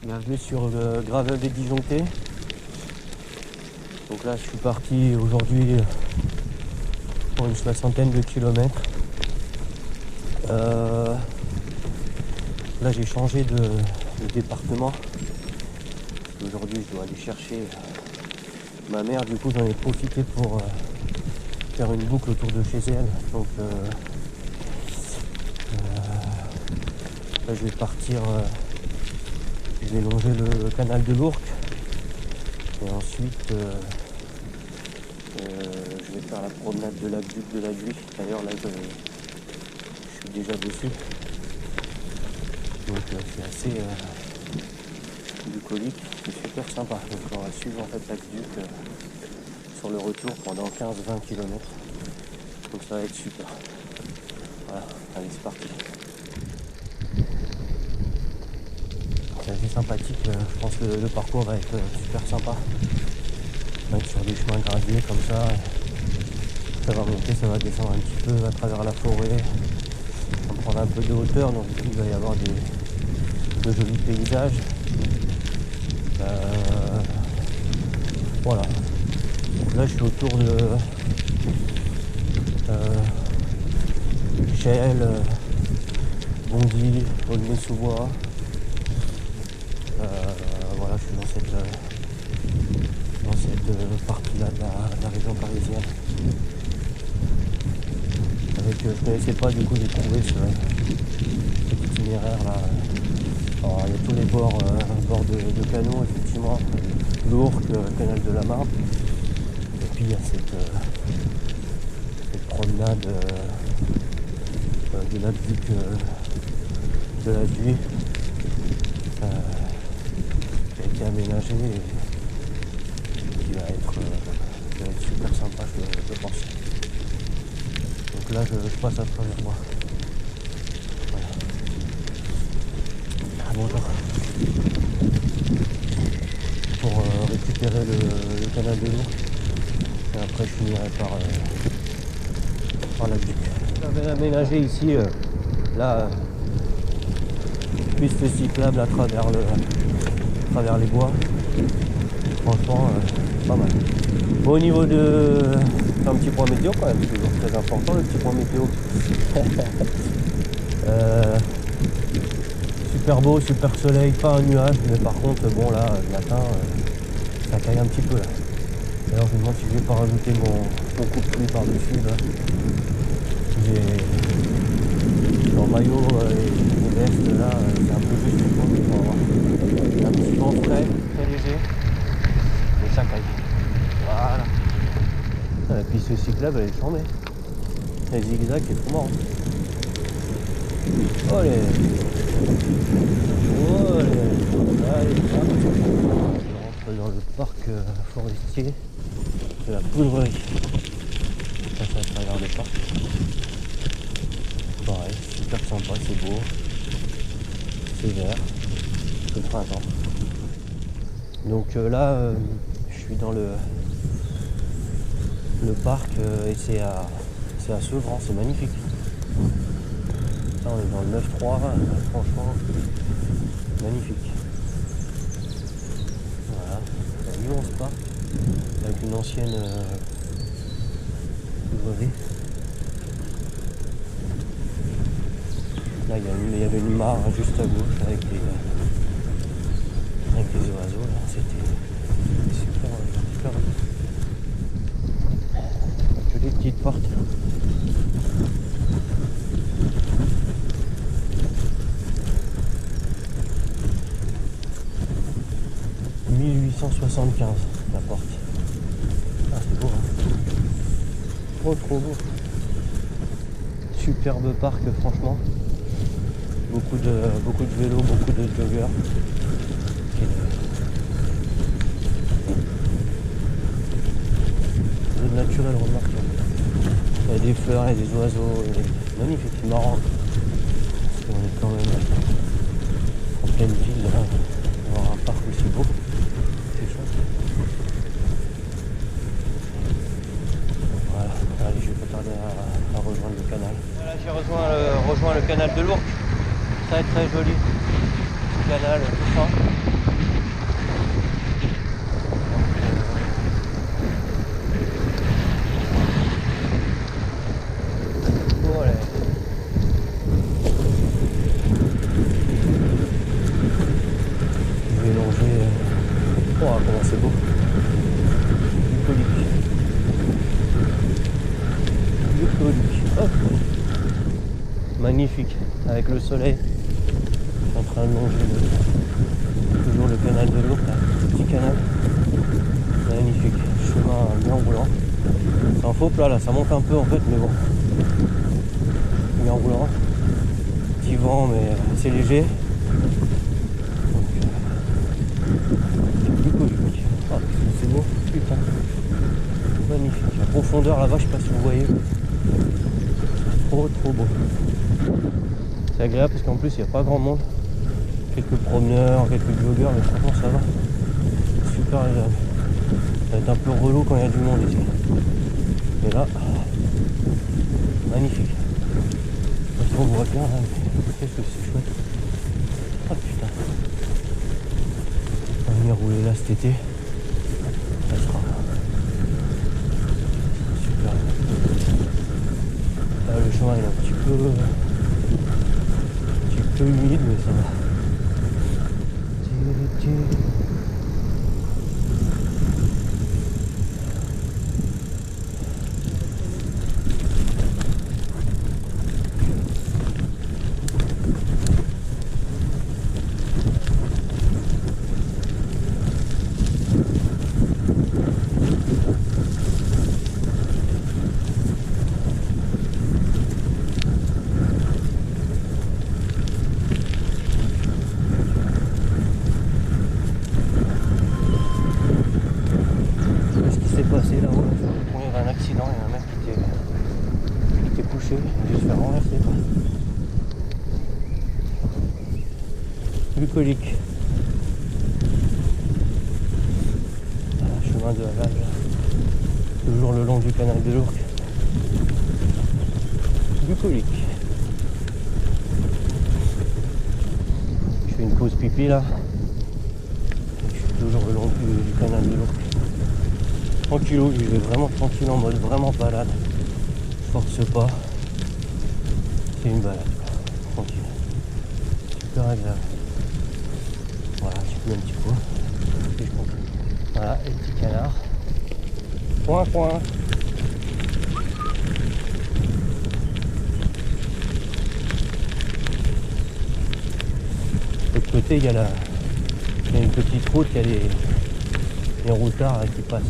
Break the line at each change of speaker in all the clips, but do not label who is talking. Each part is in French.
Bienvenue sur le gravel des disjonctés. Donc là je suis parti aujourd'hui pour une soixantaine de kilomètres. Là j'ai changé de département. Aujourd'hui je dois aller chercher ma mère, du coup j'en ai profité pour faire une boucle autour de chez elle. Donc là je vais partir, je vais longer le canal de l'Ourcq et ensuite je vais faire la promenade de l'aqueduc de la Buis. D'ailleurs là je suis déjà dessus, donc c'est assez bucolique, c'est super sympa. Donc on va suivre en fait l'aqueduc sur le retour pendant 15-20 km, donc ça va être super. Voilà, allez c'est parti. C'est assez sympathique, je pense que le parcours va être super sympa. On va être sur des chemins graviers comme ça. Ça va monter, ça va descendre un petit peu à travers la forêt. On va prendre un peu de hauteur, donc il va y avoir de jolis paysages. Voilà. Donc là je suis autour de Chelles, Bondy, Aulnay-sous-Bois. Voilà, je suis dans cette partie-là de la région parisienne. Je ne connaissais pas, du coup j'ai trouvé ce petit itinéraire là. Alors, il y a tous les bords de canaux, effectivement, l'Ourcq, le canal de la Marne. Et puis il y a cette promenade de l'aqueduc de la Buis qui a été aménagé et qui va être super sympa, je pense. Donc là je passe à travers moi. Voilà. Ah, bonjour. Pour récupérer le canal de l'Ourcq. Et après je finirai par l'aqueduc. J'avais aménagé ici là piste cyclable à travers les bois. Franchement pas mal. Bon, au niveau de un petit point météo quand même, toujours très important le petit point météo. Super beau, super soleil, pas un nuage, mais par contre bon là le matin ça caille un petit peu là. D'ailleurs je me demande si je vais pas rajouter mon coup de pluie par dessus là. J'ai en maillot et veste là, c'est un peu juste pour avoir un petit vent frais, très léger, et ça caille. Voilà. La piste cyclable elle est chambée. Le zigzag est trop marrant. Allez. Allez, je rentre dans le parc forestier de la Poudrerie. Je passe à travers le parc. Pareil, super sympa, c'est beau. C'est vert. C'est le printemps. Donc là, je suis dans le parc et c'est à Sevran, c'est magnifique. Là on est dans le 9-3, franchement, magnifique. Voilà, c'est un immense parc avec une ancienne librairie. Là il y avait une mare juste à gauche avec les oiseaux là, c'était super. Que des petites portes. « 1875 la porte. Ah c'est beau hein. Trop beau. Superbe parc franchement. Beaucoup de vélos, beaucoup de joggers. Le naturel remarquable. Il y a des fleurs et des oiseaux. C'est magnifique, c'est marrant. Parce qu'on est quand même en pleine ville, là, avoir un parc aussi beau. C'est chouette. Voilà, allez, je vais pas tarder à rejoindre le canal. Voilà, j'ai rejoint le canal de l'Ourcq. Très joli. Canal, tout ça. magnifique, avec le soleil. Je suis en train de longer toujours le canal de l'eau, le petit canal. Magnifique, chemin bien roulant. C'est un faux plat là, ça monte un peu en fait, mais bon. Bien roulant. Petit vent, mais c'est léger. Bucolique. Ah, c'est beau, putain. Magnifique. La profondeur là-bas, je sais pas si vous voyez. Trop beau. C'est agréable parce qu'en plus il n'y a pas grand monde. Quelques promeneurs, quelques joggeurs, mais franchement ça va. Super agréable. Ça va être un peu relou quand il y a du monde ici. Mais là, magnifique. Je sais pas si on voit bien là, mais qu'est-ce que c'est chouette. Ah putain. On va venir rouler là cet été. Ça sera super. Là le chemin il est un petit peu humide, mais ça va. Passé là-haut, il y avait un accident, il y a un mec qui était couché, il a dû se faire renverser quoi. Bucolique. Voilà, chemin de halage, toujours le long du canal de l'Ourcq. Bucolique. Je fais une pause pipi là. Je suis toujours le long du canal de l'Ourcq. Tranquillou, je vais vraiment tranquille en mode vraiment balade. Je force pas. C'est une balade. Tranquille. Super agréable. Voilà, j'ai mis un petit coup. Et je continue. Voilà, les petits canards. Point. De l'autre côté, il y a une petite route, il y a les routards qui passent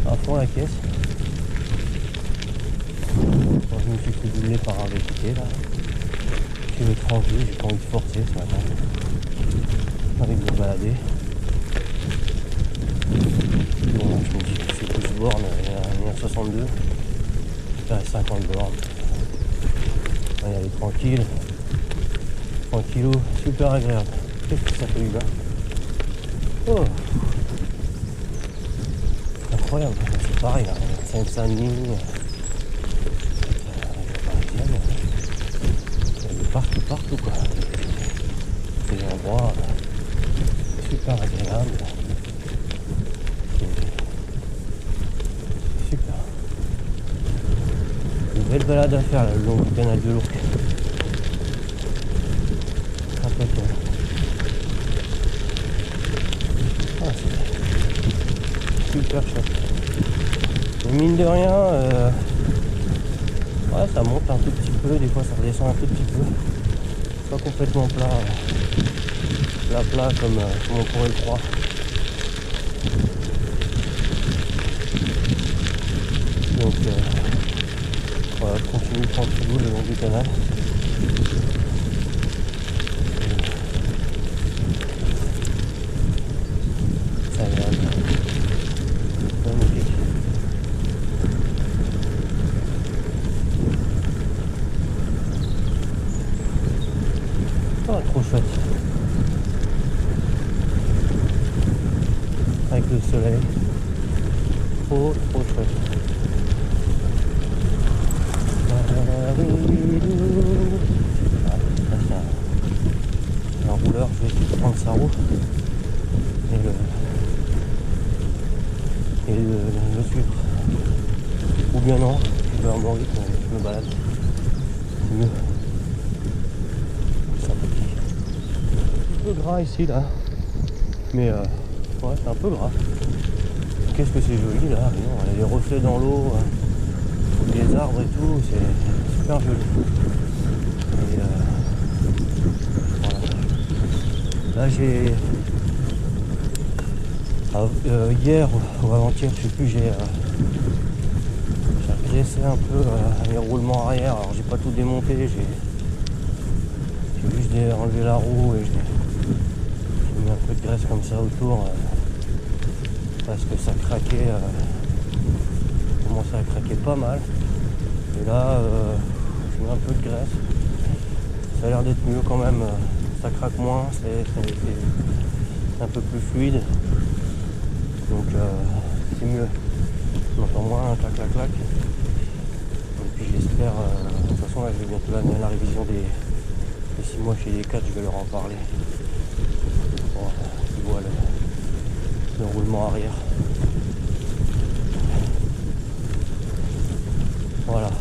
à fond la caisse. Bon, je me suis fait doubler par un VTT là. Je vais tranquille, j'ai pas envie de forcer ce matin. Avec de me balader. Bon, je me dis que c'est plus borne, il y a 62. Il reste 50 bornes. On va y aller tranquille. Tranquillou, super agréable. Qu'est-ce que ça fait du bien. Oh, incroyable, c'est pareil là, Seine-Saint-Denis, partout quoi. C'est des endroits super agréables. Super. Une belle balade à faire là, le long du canal de l'Ourcq. Impeccable. Ah, c'est super chouette. Mais mine de rien, ouais, ça monte un tout petit peu, des fois ça redescend un tout petit peu. Pas complètement plat, comme on pourrait le croire. Donc voilà, je continue tranquillou le long du canal. Ça agréable. Magnifique. Oh, trop chouette. Avec le soleil. Trop chouette. Un rouleur, je vais essayer de prendre sa roue et le suivre. Ou bien non, je vais en mon rythme, je me balade. C'est mieux. Sympathique. Un peu gras ici là. Mais ouais, c'est un peu gras. Qu'est-ce que c'est joli là, il y a des reflets dans l'eau, les arbres et tout, c'est super joli. Là j'ai hier ou avant-hier, je sais plus, j'ai essayé un peu les roulements arrière. Alors j'ai pas tout démonté, j'ai juste enlevé la roue et j'ai mis un peu de graisse comme ça autour parce que ça craquait, commençait à craquer pas mal. Et là j'ai mis un peu de graisse, ça a l'air d'être mieux quand même, ça craque moins, c'est un peu plus fluide, donc c'est mieux, on entend moins clac clac clac. Et puis j'espère, de toute façon là je vais bientôt amener la révision des 6 mois chez les 4, je vais leur en parler. Bon, ils voient le roulement arrière. Voilà.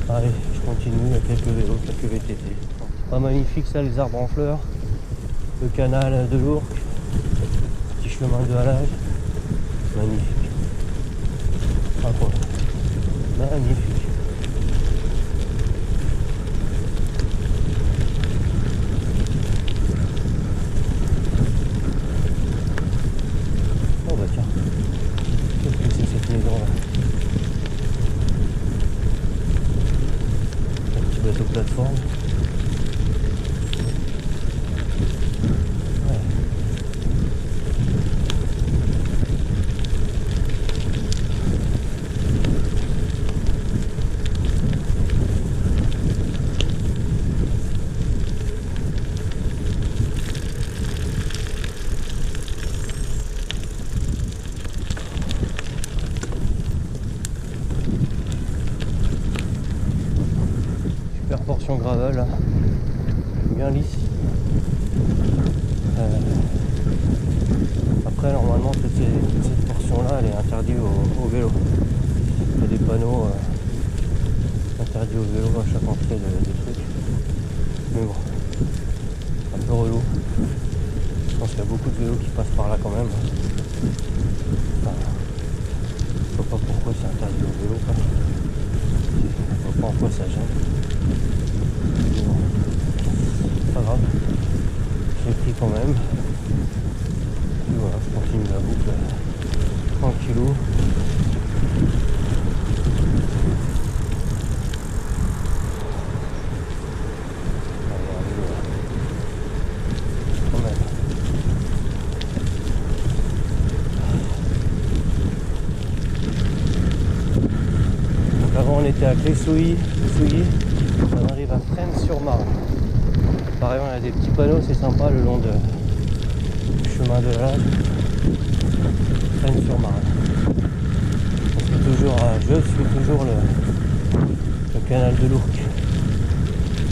Allez, je continue, il y a quelques vélos, quelques VTT. Pas magnifique ça, les arbres en fleurs, le canal de l'Ourcq, petit chemin de halage, magnifique. Incroyable. Magnifique. Oh bah tiens, qu'est-ce que c'est cette maison là? Un petit bateau plateforme. Ouais. Super portion gravel, là. Bien lisse. Après normalement toute cette portion là elle est interdite au vélo. Il y a des panneaux interdits au vélo à chaque entrée de trucs. Mais bon, un peu relou. Je pense qu'il y a beaucoup de vélos qui passent par là quand même. Enfin, je vois pas pourquoi c'est interdit au vélo quoi. Je vois pas en quoi ça gêne. Mais bon, pas grave. J'ai pris quand même. Et voilà, je continue la boucle tranquillou. Donc avant on était à Clé-Souilly, on arrive à Fresnes-sur-Marne. Pareil, on a des petits panneaux, c'est sympa le long du chemin de halage. Fresnes-sur-Marne. Je suis toujours le canal de l'Ourcq.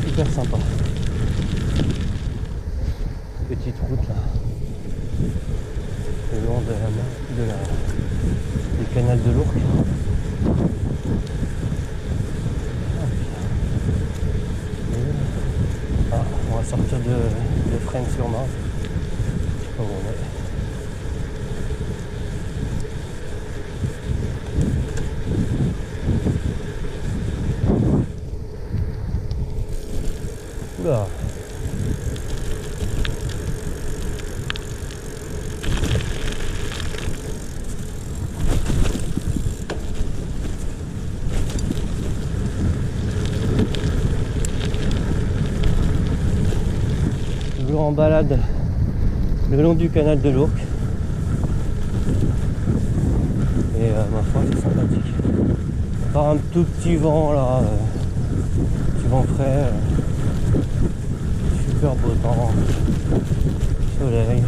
Super sympa. Petite route là. Le long du canal de l'Ourcq. Ah, on va sortir de Fresnes-sur-Marne. Je sais pas où on est. Oula. Toujours en balade le long du canal de l'Ourcq. Et ma foi c'est sympathique. Par un tout petit vent là, petit vent frais. Super beau temps, soleil,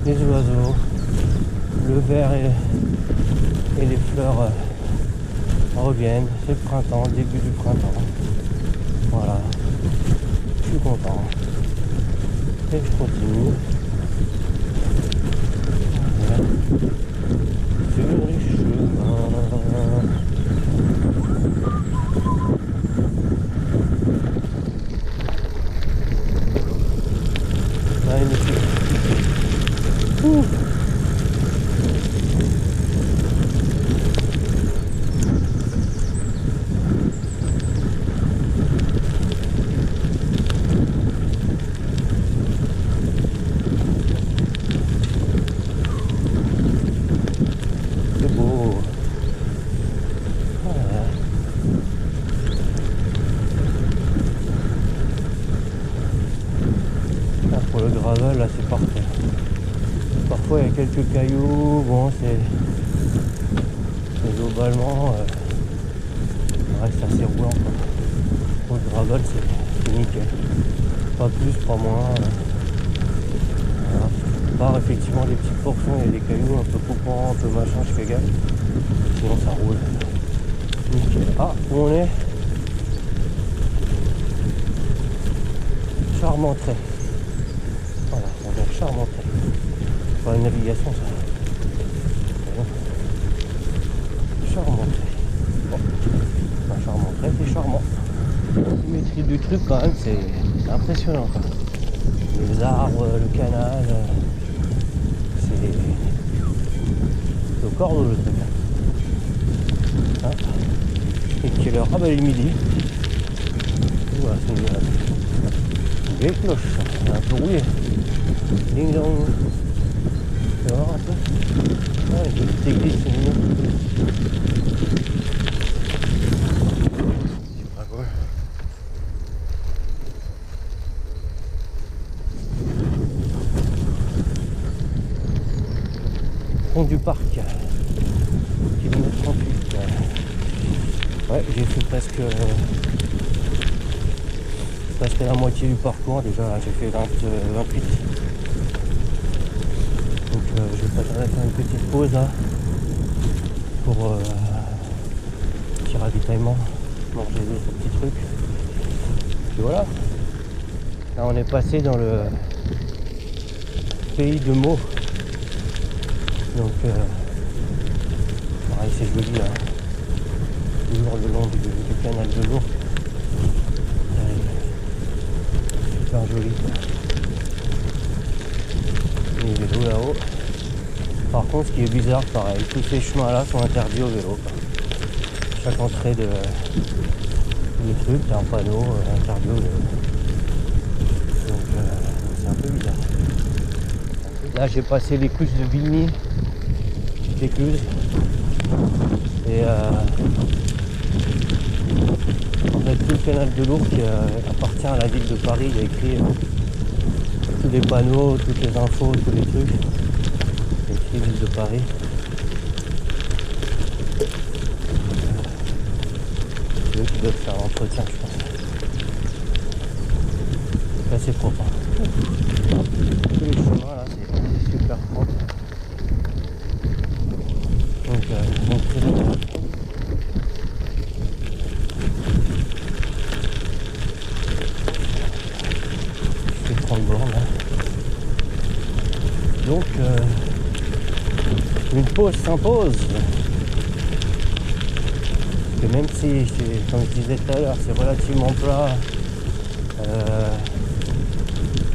les oiseaux, le vert et les fleurs reviennent, c'est le printemps, début du printemps. Voilà, je suis content. Et je continue. Voilà. Sur les chemins. Magnifique. Ouh. le gravel là c'est parfait. Parfois il y a quelques cailloux, bon c'est globalement ça reste assez roulant quoi. Pour le gravel c'est nickel. Pas plus, pas moins. Voilà. Par effectivement des petites portions, il y a des cailloux un peu coupants, un peu machin, je fais gaffe. Sinon ça roule. Nickel. Ah, où on est? Charmentré. Voilà, on est à Charmentré. Pas une navigation ça. Charmentré. Bon. Enfin, Charmentré, c'est charmant. La symétrie du truc quand même, c'est impressionnant quoi. Les arbres, le canal, c'est au cordeau le truc. Hein. Et quelle heure? Ah bah il est midi. Voilà, c'est une vieille cloche, elle est un peu rouillée. Ding dong. Tu vas voir un peu? Ah, une petite église, c'est mignon. C'est pas cool. Pont du parc, kilomètre 38. Ouais, j'ai fait presque la moitié du parcours déjà, j'ai fait 28. Donc je vais pas tarder à faire une petite pause là pour petit ravitaillement, manger d'autres petits trucs. Et voilà. Là on est passé dans le pays de Meaux. Donc pareil c'est joli là. Toujours le long du canal de l'eau. Super joli quoi. Les vélos là-haut. Par contre ce qui est bizarre pareil, tous ces chemins là sont interdits au vélo quoi. Chaque entrée de truc, t'as un panneau interdit au vélo. Donc c'est un peu bizarre. Là j'ai passé l'écluse de Vigny. L'écluse. Et en fait tout le canal de l'Ourcq qui appartient à la ville de Paris, il y a écrit tous les panneaux, toutes les infos, tous les trucs. Il y a écrit ville de Paris. C'est eux qui doivent faire l'entretien je pense. C'est assez propre. Hein. Tous les chemins là c'est super propre. Donc très bien. Je fais 30 bornes là. Donc une pause s'impose. Parce que même si, comme je disais tout à l'heure, c'est relativement plat,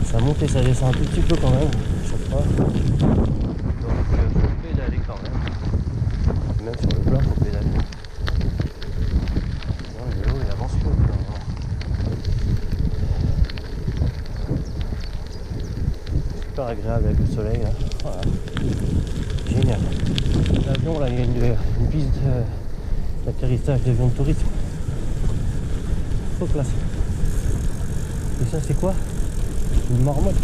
ça monte et ça descend un tout petit peu quand même, chaque fois. Donc faut pédaler quand même. Même sur le plat, faut pédaler. Sinon le vélo il avance plus. Super agréable avec le soleil là. Voilà. Génial. L'avion là, il y a une piste d'atterrissage d'avion de tourisme. Trop classe. Et ça c'est quoi? Une marmotte.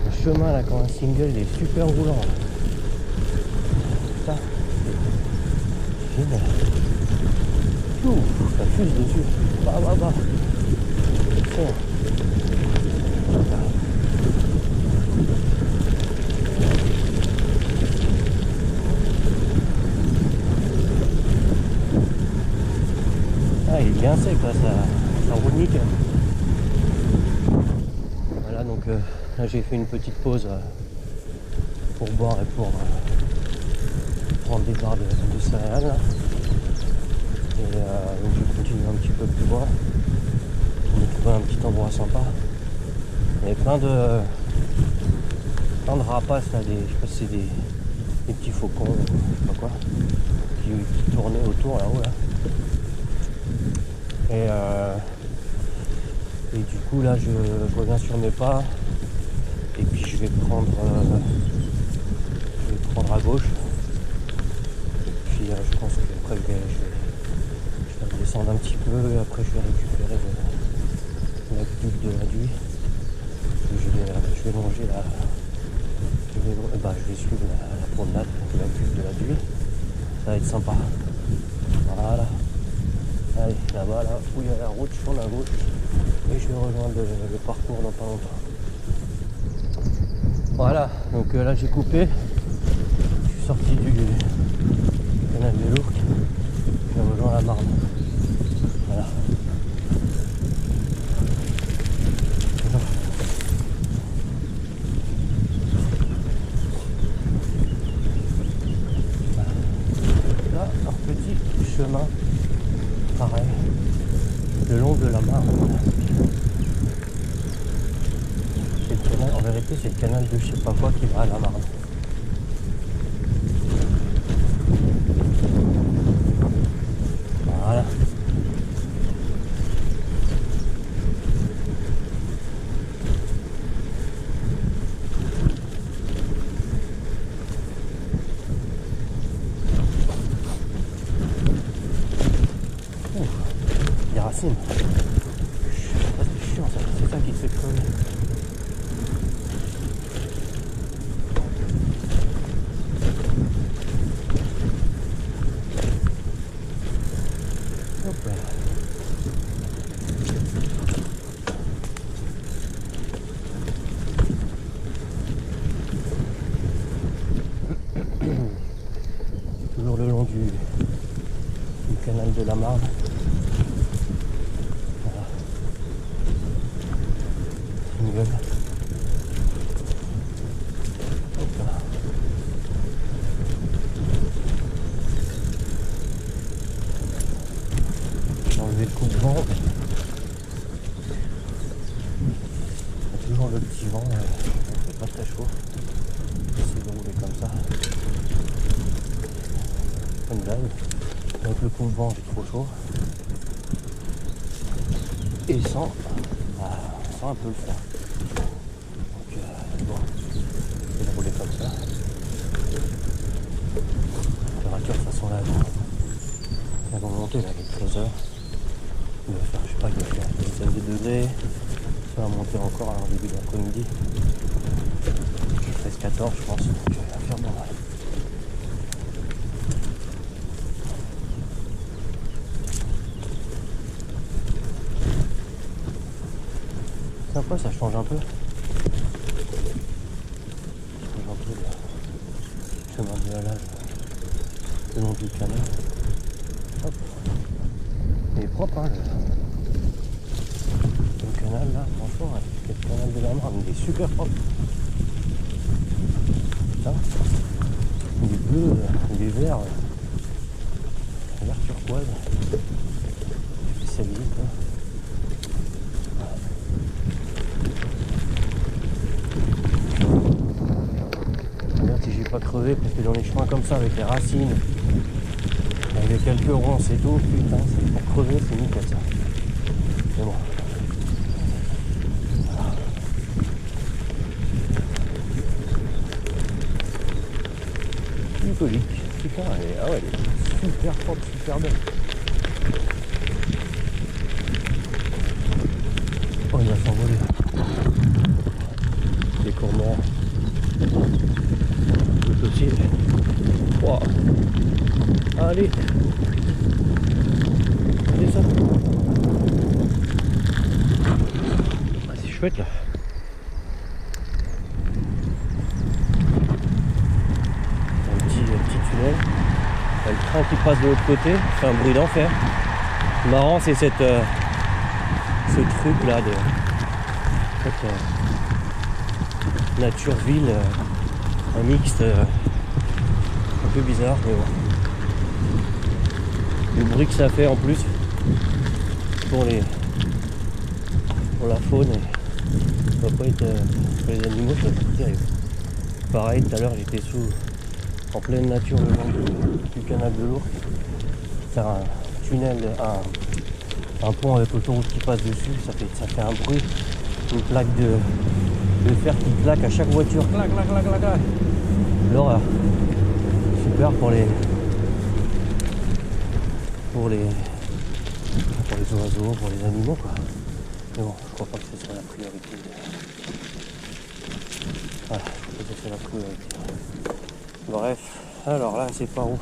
Le chemin là quand un single il est super roulant. Ça. Génial. Ouf, ça fuse dessus. Bah. C'est bon. Ah, il est bien sec là, ça roule nickel. Voilà, donc là j'ai fait une petite pause pour boire et pour prendre des barres de céréales là. Et donc je continue un petit peu plus loin. On a trouvé un petit endroit sympa. Il y avait plein de rapaces là, je sais pas si c'est des petits faucons, je sais pas quoi, qui tournaient autour là-haut là. Et du coup là je reviens sur mes pas et puis je vais prendre à gauche descendre un petit peu et après je vais récupérer la cuve de la Duy. Je vais longer la. Je vais suivre la promenade de la cuve de la Duy. Ça va être sympa. Voilà. Allez, là-bas, là où il y a la route, je tourne à gauche et je vais rejoindre le parcours dans pas longtemps. Voilà, donc là j'ai coupé. Je suis sorti du canal de l'Ourcq. Je rejoins la Marne. Voilà. Là, un petit chemin, pareil, le long de la Marne. C'est le canal, en vérité, c'est le canal de je sais pas quoi qui va à la Marne. Voilà. Les racines. C'est chiant ça, c'est ça qui te fait crever. Hop là. Toujours le long du canal de la Marne. Voilà. C'est une gueule. Hop là. J'ai enlevé le coup de vent. Il y a toujours le petit vent, c'est pas très chaud. J'essaie de rouler comme ça. Comme d'hab. Avec le coup de vent, j'ai trop chaud. Et sans un peu le faire. Donc bon, je vais rouler comme ça. Température de toute façon là, elles vont monter là, les 13h. Il va faire, je sais pas, il va faire une dizaine de degrés. Ça va monter encore à début de l'après-midi. 13-14 je pense. Donc il va faire bon là. Sympa, ça change un peu. Ça change un peu le chemin de halage le long du canal. Hop. Il est propre hein, le canal là, franchement, le canal de la Marne, il est super propre. Ça, il est bleu, il est vert turquoise. Spécialisé quoi. Si j'ai pas crevé parce que dans les chemins comme ça avec les racines, avec quelques ronces et tout, putain, c'est pour crever, c'est nickel ça. Mais bon. Voilà. Bucolique. Putain, elle est super propre, super belle. Oh, il va s'envoler. Les cormorans. Le petit. Wow. Allez. Allez ça. Ah, c'est chouette là. Un petit tunnel. Le train qui passe de l'autre côté, fait un bruit d'enfer. Marrant, c'est ce truc là de nature-ville, un mixte un peu bizarre, mais bon. Le bruit que ça fait en plus pour la faune, ça va pas être pour les animaux, ça va être terrible. Pareil, tout à l'heure j'étais en pleine nature le long du canal de l'Ourcq, faire un tunnel, un pont avec l'autoroute qui passe dessus, ça fait un bruit, une plaque de fer qui claque à chaque voiture, clac clac clac clac clac. L'horreur. Super pour les oiseaux, pour les animaux quoi. Mais bon, je crois pas que ce soit la priorité. Voilà, je crois pas que ce soit la priorité. Bref, alors là c'est par où?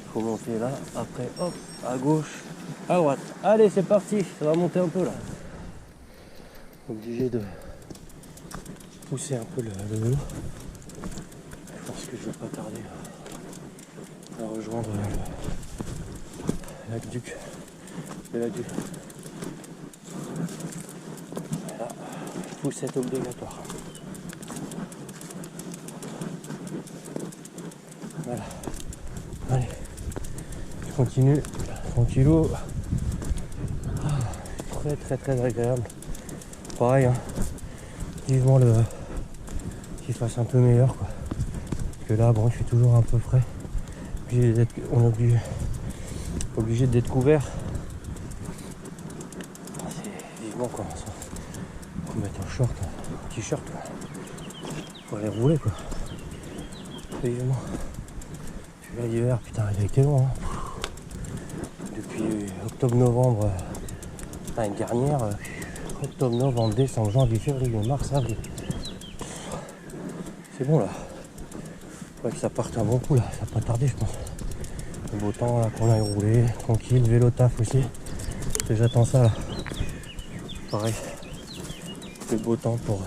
Il faut monter là, après hop, à gauche, à droite. Allez c'est parti, ça va monter un peu là. Obligé de pousser un peu le vélo. Je pense que je vais pas tarder à rejoindre l'aqueduc de la Due. Voilà, poussette obligatoire. Voilà. Allez, je continue tranquillou. Très agréable. Pareil, hein. Vivement qu'il fasse un peu meilleur quoi. Parce que là bon je suis toujours un peu frais. On est obligé d'être couvert. C'est vivement quoi. Faut mettre un short, un t-shirt quoi. Faut aller rouler quoi. Vivement. Celui-là l'hiver, putain il a été long hein. Depuis octobre-novembre l'année dernière, octobre, novembre, décembre, janvier, février, mars, avril. C'est bon là. Faudrait que ça parte un bon coup là, ça va pas tarder je pense. Le beau temps là qu'on aille rouler, tranquille, vélo taf aussi. Et j'attends ça là. Pareil. Le beau temps pour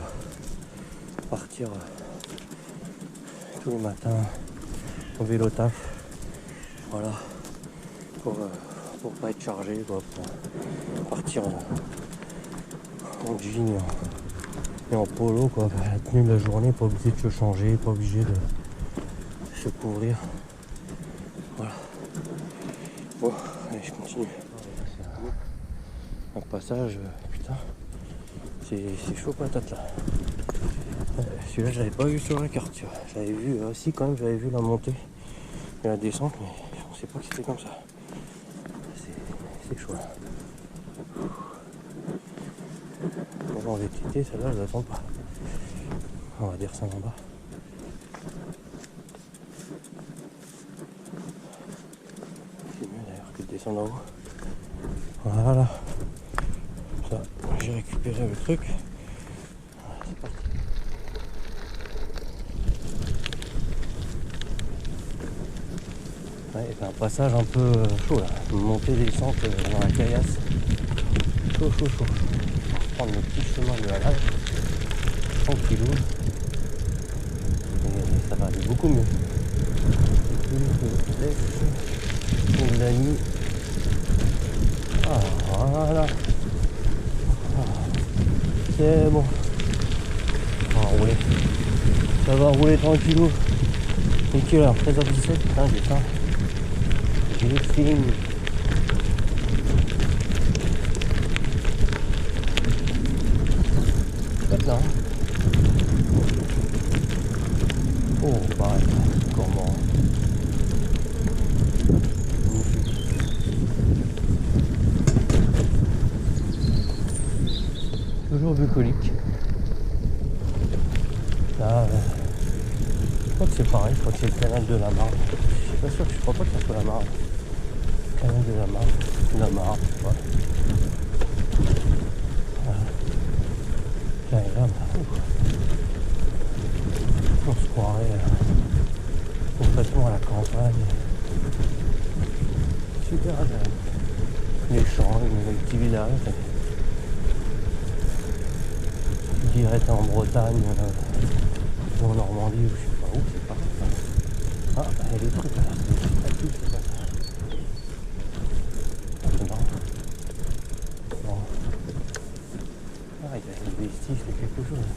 partir tous les matins au vélo taf. Voilà. Pour pas être chargé quoi, pour partir en jean et en polo quoi, la tenue de la journée, pas obligé de se changer, pas obligé de se couvrir. Voilà. Bon, allez je continue. Un passage, putain, c'est chaud patate là. Celui-là j'avais pas vu sur la carte, tu vois. J'avais vu, aussi quand même j'avais vu la montée et la descente, mais je pensais pas que c'était comme ça. C'est chaud là. Bon, en VTT, celle-là je l'attends pas. On va dire ça en bas. C'est mieux d'ailleurs que de descendre en haut. Voilà. Ça, j'ai récupéré le truc. Voilà, c'est parti. Ouais, c'est un passage un peu chaud là. Montée descente dans la caillasse. Chaud. On va prendre le petit chemin de halage. Tranquillou. Et ça va aller beaucoup mieux. Condamné. Ah voilà. C'est bon. On va rouler. Ça va rouler tranquillou. Et quelle heure? 13h17. Putain j'ai faim. J'ai faim. Peut-être là. Oh pareil. Comment? Toujours bucolique. Là, je crois que c'est pareil, je crois que c'est le canal de la Marne. Je suis pas sûr, je crois pas que ça soit la Marne. Canal de la Marne, la Marne, voilà. Là, on se croirait complètement à la campagne. Super agréable. Les champs, les petits villages. Je dirais t'es en Bretagne ou en Normandie ou je sais pas où, c'est pas ça. Ah, il y a des trucs là, c'est pas ça. Ah, c'est marrant. Bon. Ah, il y a des vestiges de quelque chose.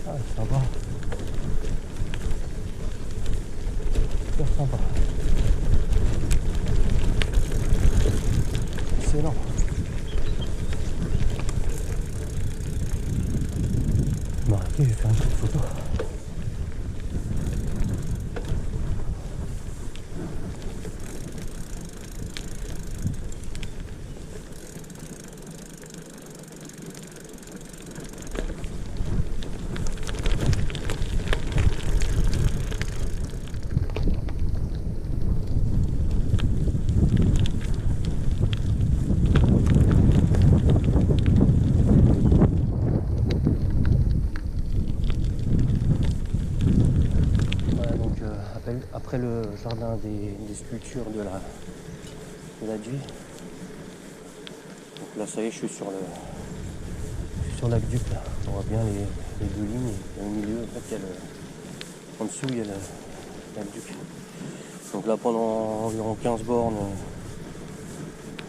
Ah, c'est sympa. Super sympa. Excellent. Bon, ok, je vais faire une petite photo. jardin des sculptures de la Duy. Donc là ça y est, je suis sur l'aqueduc là. On voit bien les deux lignes et au milieu en fait il y a en dessous il y a l'aqueduc. Donc là pendant environ 15 bornes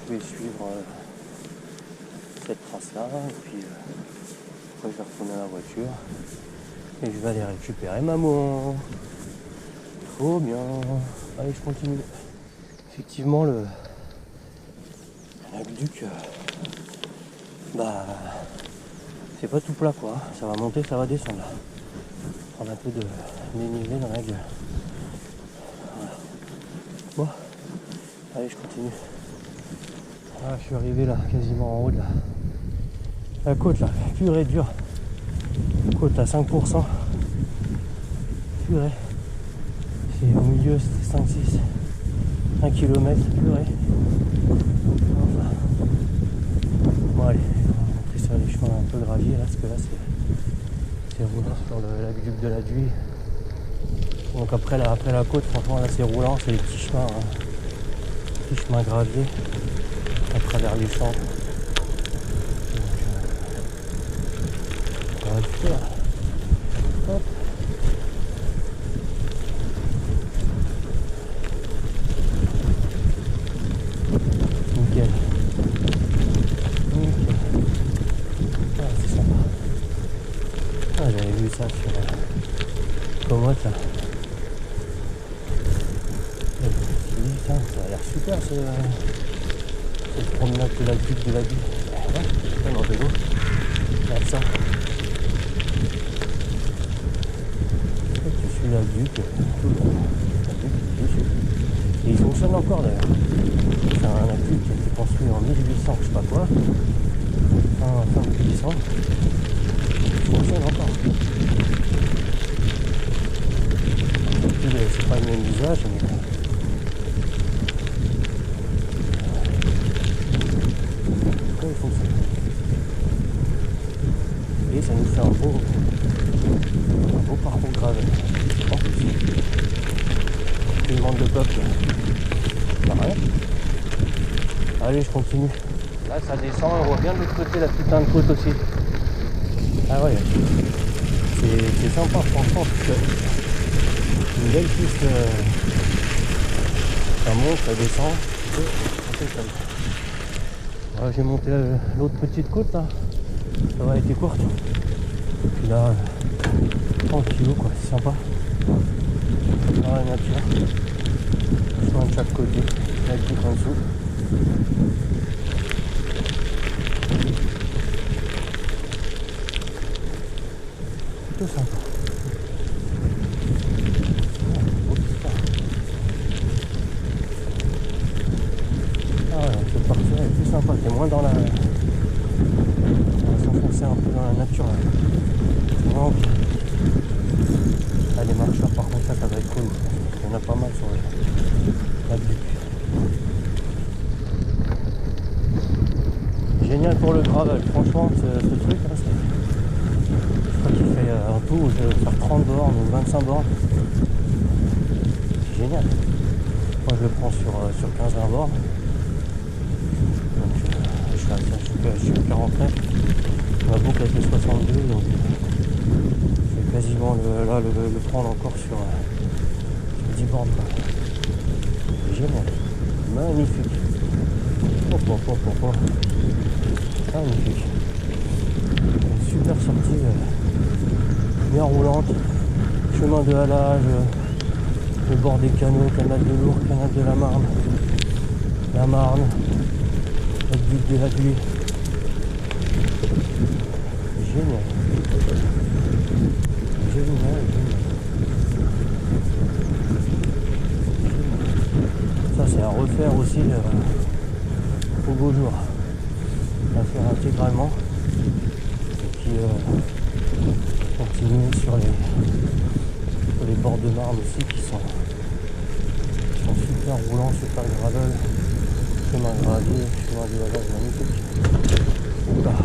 je vais suivre cette trace là et puis après je vais retourner à la voiture et je vais aller récupérer maman. Trop bien. Allez, je continue. Effectivement l'aqueduc c'est pas tout plat quoi, ça va monter, ça va descendre là. Prendre un peu de dénivelé dans la gueule. Voilà. Bon, allez je continue. Ah, je suis arrivé là, quasiment en haut de la côte là, purée dure. Côte à 5%. Purée. C'est au milieu, c'était 5-6. 1 km, purée. Enfin. Bon allez, on va monter sur les chemins un peu graviers là, parce que là c'est roulant sur l'aqueduc de la Duy. Donc après la côte, franchement là c'est roulant, c'est les petits chemins graviers à travers les champs. Donc on va le faire. Hop. Nickel. Ah, c'est sympa. Ah, j'avais vu ça sur Komoot là. Putain, ça a l'air super cette promenade de l'aqueduc de la Duy. Ouais, en vélo. Regarde ça. Je suis l'aqueduc tout le temps. Dessus. Et il fonctionne encore d'ailleurs. C'est un aqueduc qui a été construit en 1800, je sais pas quoi. Fin 1800. Il fonctionne encore. C'est pas le même usage, mais il fonctionne. Et ça nous fait un beau parcours gravé. En plus, une bande de peuple. Pas rien. Allez, je continue. Là, ça descend, on voit bien de l'autre côté la putain de côte aussi. Ah ouais, c'est sympa, franchement, parce que une belle piste. Ça monte, ça descend. Voilà, j'ai monté l'autre petite côte là. Ça va, été courte. Puis là, tranquille quoi, c'est sympa. Dans la nature. Chemin de chaque côté. Avec du en dessous. Plutôt sympa. Cette partie-là est plus sympa, t'es moins dans la... On va s'enfoncer un peu dans la nature là. C'est vraiment bien. Ah, les marcheurs par contre là ça va être cool. Il y en a pas mal sur la butte. Génial pour le gravel, franchement ce truc là je crois qu'il fait en tout je vais faire 30 bornes ou 25 bornes. C'est génial. Moi je le prends sur 15-20 bornes. Je suis à 49, ma boucle avec le 62, donc je vais quasiment le prendre encore sur 10 bornes. C'est génial, magnifique. Magnifique. Une super sortie, bien roulante, chemin de halage, le bord des canaux, canal de l'Our, canal de la Marne, l'aqueduc de la Duy. Génial. Ça c'est à refaire aussi au beau jour. À faire intégralement. Et puis continuer sur les bords de Marne aussi qui sont super roulants, super gravel. Chemin gravier, chemin du lavage magnifique. Oula.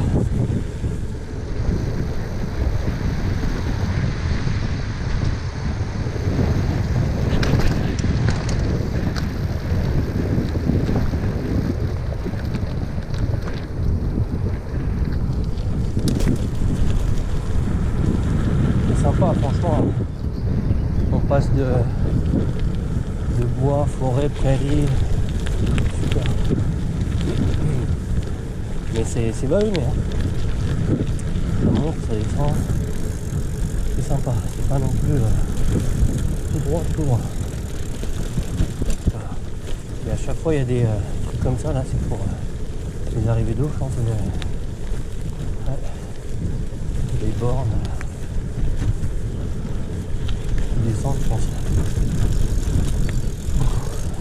de bois, forêt, prairie. Super. Mais c'est vallonné, hein. Ça monte, ça descend. C'est sympa, c'est pas non plus tout droit, tout droit. Et à chaque fois il y a des trucs comme ça là, c'est pour les arrivées d'eau, je pense. Ouais. Des bornes qui descendent, je pense.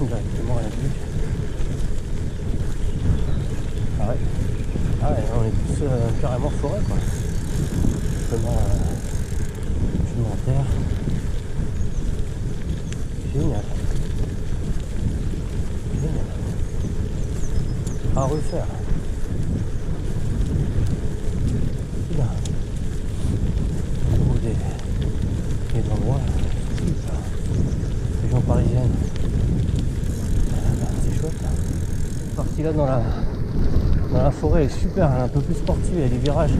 Directement à la vue. Ah ouais. Ah ouais, on est tous carrément forêt quoi. Chemin en terre. Génial. Génial. À refaire. C'est bien. On trouve des endroits super. Région parisienne. C'est chouette. Cette partie là dans la forêt est super, elle est un peu plus sportive, il y a des virages.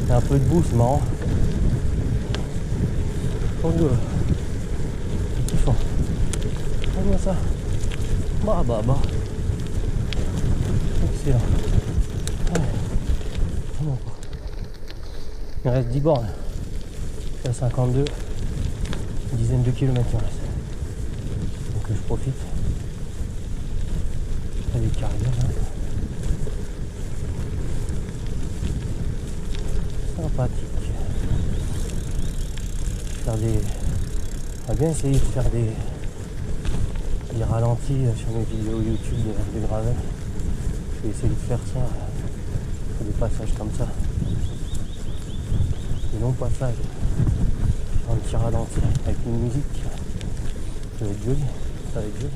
Il y a un peu de boue, c'est marrant. C'est kiffant. Regarde-moi ça. Bah. Excellent. Ouais. Vraiment quoi. Il reste 10 bornes. Je suis à 52. Une dizaine de kilomètres il reste. Donc je profite. Il y a des carrières là. Sympathique. On va bien essayer de faire des ralentis sur mes vidéos YouTube de gravel. Je vais essayer de faire ça, des passages comme ça. Des longs passages, un petit ralenti avec une musique. Ça va être joli, ça va être joli.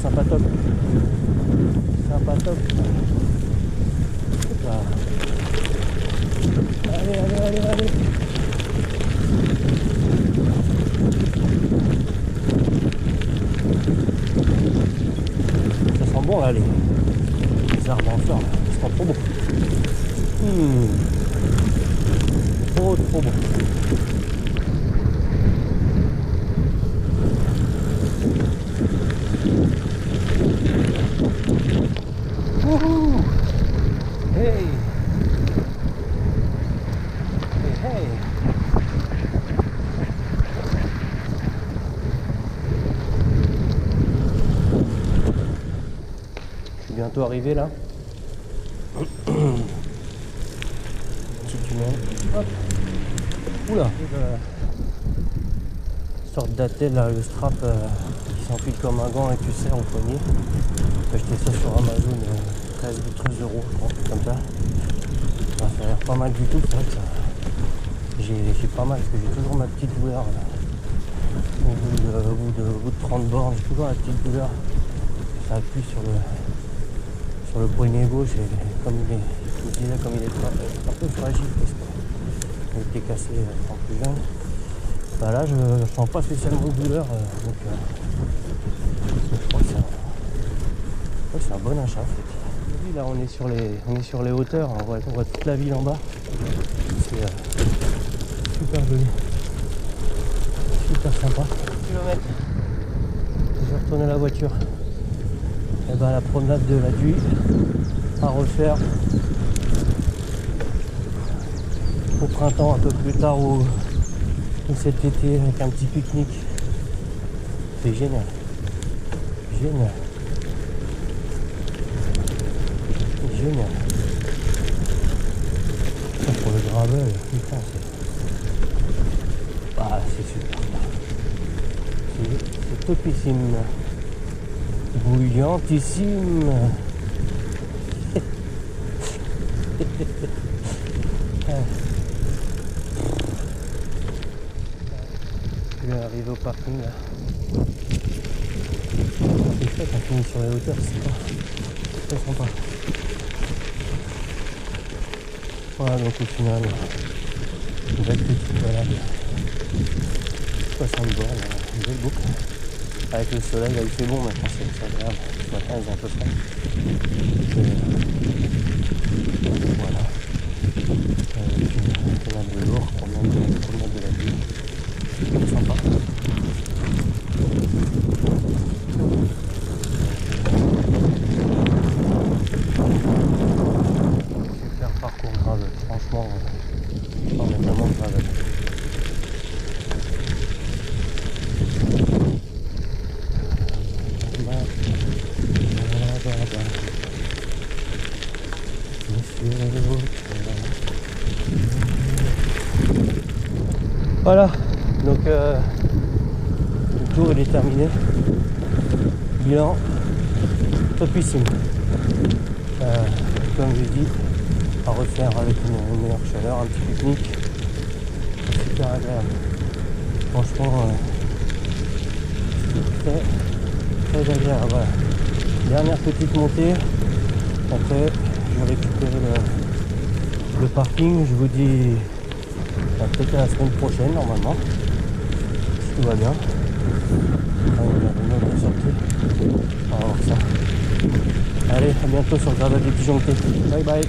Sympatoc. Sympatoc. Hop là. Allez. Ça sent bon là, les arbres en fleurs. Ça sent trop bon. Trop bon. Wouhou! Hey! Hey! Je suis bientôt arrivé là. Petit tunnel. Hop! Oula! Sorte d'attel là, le strap qui s'enfile comme un gant et que tu serres au poignet. J'ai acheté ça sur Amazon, 13 euros je crois, comme ça. Ça a l'air pas mal du tout, c'est vrai que ça. J'ai pas mal parce que j'ai toujours ma petite douleur là. Au bout de 30 bornes, j'ai toujours la petite douleur. Ça appuie sur le poignet gauche et comme il est un peu fragile parce qu'il a été cassé en plus jeune. Bah là je sens pas spécialement de douleur donc je crois que c'est un bon achat en fait. Là on est sur les hauteurs, on voit toute la ville en bas. C'est super joli. Super sympa. Kilomètre. Je vais retourner la voiture. Et ben la promenade de la Duy à refaire au printemps, un peu plus tard ou cet été avec un petit pique-nique. C'est génial. Génial. Génial. Pour le gravel, putain, c'est super. C'est topissime. Bouillantissime. Je vais arriver au parking là. C'est fait, on finit sur les hauteurs, c'est très sympa. Voilà, donc au final, une belle petite balade. 60 bornes, une belle boucle. Avec le soleil, là il fait bon maintenant, c'est agréable. Ce matin, il est un peu frais. Voilà. Une promenade de lourd, promenade de la ville. C'est sympa. Super parcours gravel, franchement, on est vraiment gravel. Voilà, donc le tour il est terminé. Bilan topissime. Comme je dis, à refaire avec une meilleure chaleur, un petit pique-nique. C'est super agréable. Franchement, c'est très agréable. Voilà. Dernière petite montée. Après, je vais récupérer le parking. Je vous dis peut-être la semaine prochaine normalement, si tout va bien. On va voir ça. Allez, à bientôt sur le gravel des Disjonctés. Bye bye.